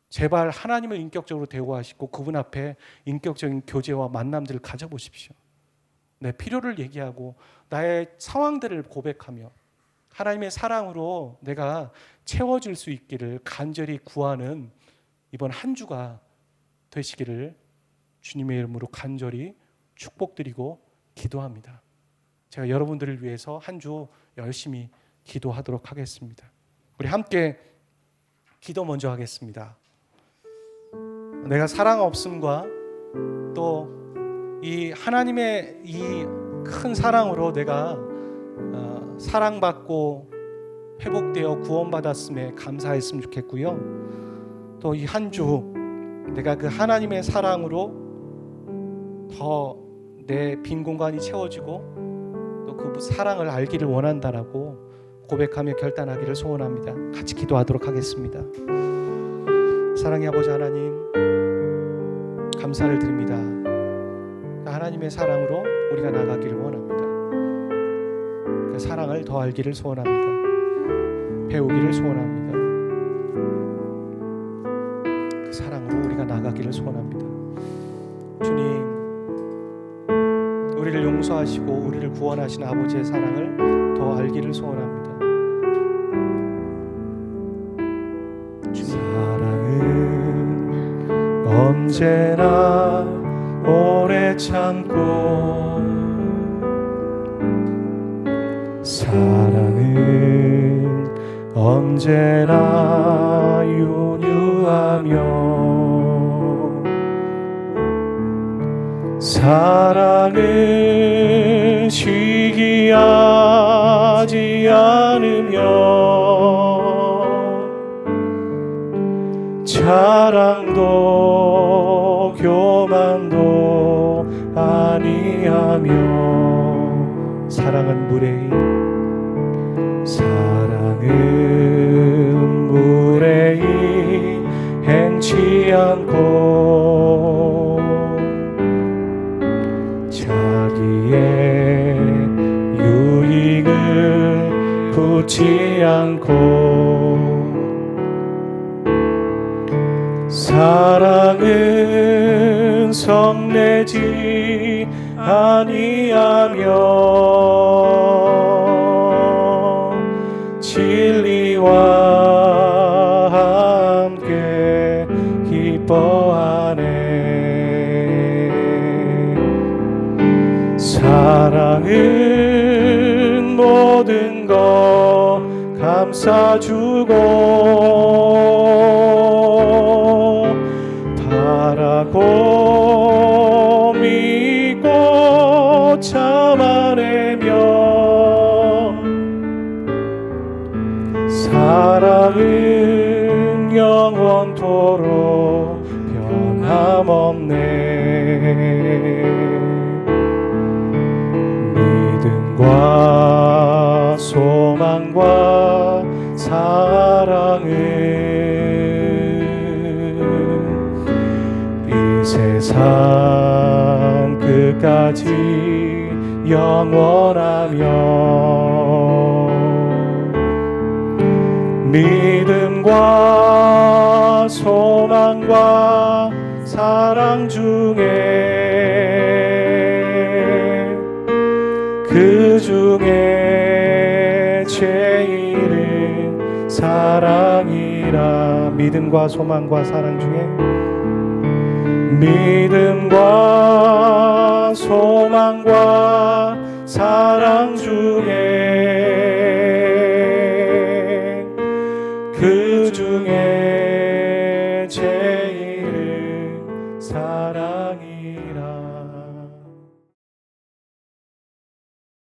제발 하나님을 인격적으로 대우하시고 그분 앞에 인격적인 교제와 만남들을 가져보십시오. 내 필요를 얘기하고 나의 상황들을 고백하며 하나님의 사랑으로 내가 채워줄 수 있기를 간절히 구하는 이번 한 주가 되시기를 주님의 이름으로 간절히 축복드리고 기도합니다. 제가 여러분들을 위해서 한 주 열심히 기도하도록 하겠습니다. 우리 함께 기도 먼저 하겠습니다. 내가 사랑 없음과 또 이 하나님의 이 큰 사랑으로 내가 사랑받고 회복되어 구원받았음에 감사했으면 좋겠고요. 또 이 한 주 내가 그 하나님의 사랑으로 더 내 빈 공간이 채워지고 또 그 사랑을 알기를 원한다라고 고백하며 결단하기를 소원합니다. 같이 기도하도록 하겠습니다. 사랑의 아버지 하나님, 감사를 드립니다. 하나님의 사랑으로 우리가 나가기를 원합니다. 그 사랑을 더 알기를 소원합니다. 배우기를 소원합니다. 그 사랑으로 우리가 나가기를 소원합니다. 주님, 우리를 용서하시고 우리를 구원하신 아버지의 사랑을 더 알기를 소원합니다. 사랑은 언제나 오래 참고 사랑은 언제나 윤유하며 사랑은 시기하지 않으며 자랑도 교만도 아니하며 사랑은 무례히 행치 않고 자기의 유익을 붙지 않고 사랑은 성내지 아니하며 진리와 함께 기뻐하네. 사랑은 모든 것 감싸주고 바라고 믿고 참아내며 사랑은 영원토록 변함없네. 믿음과 소망과 사랑은 이 세상 끝까지 영원하며 믿음과 소망과 사랑 중에 그 중에 제일은 사랑이라. 믿음과 소망과 사랑 중에 믿음과 소망과 사랑 중에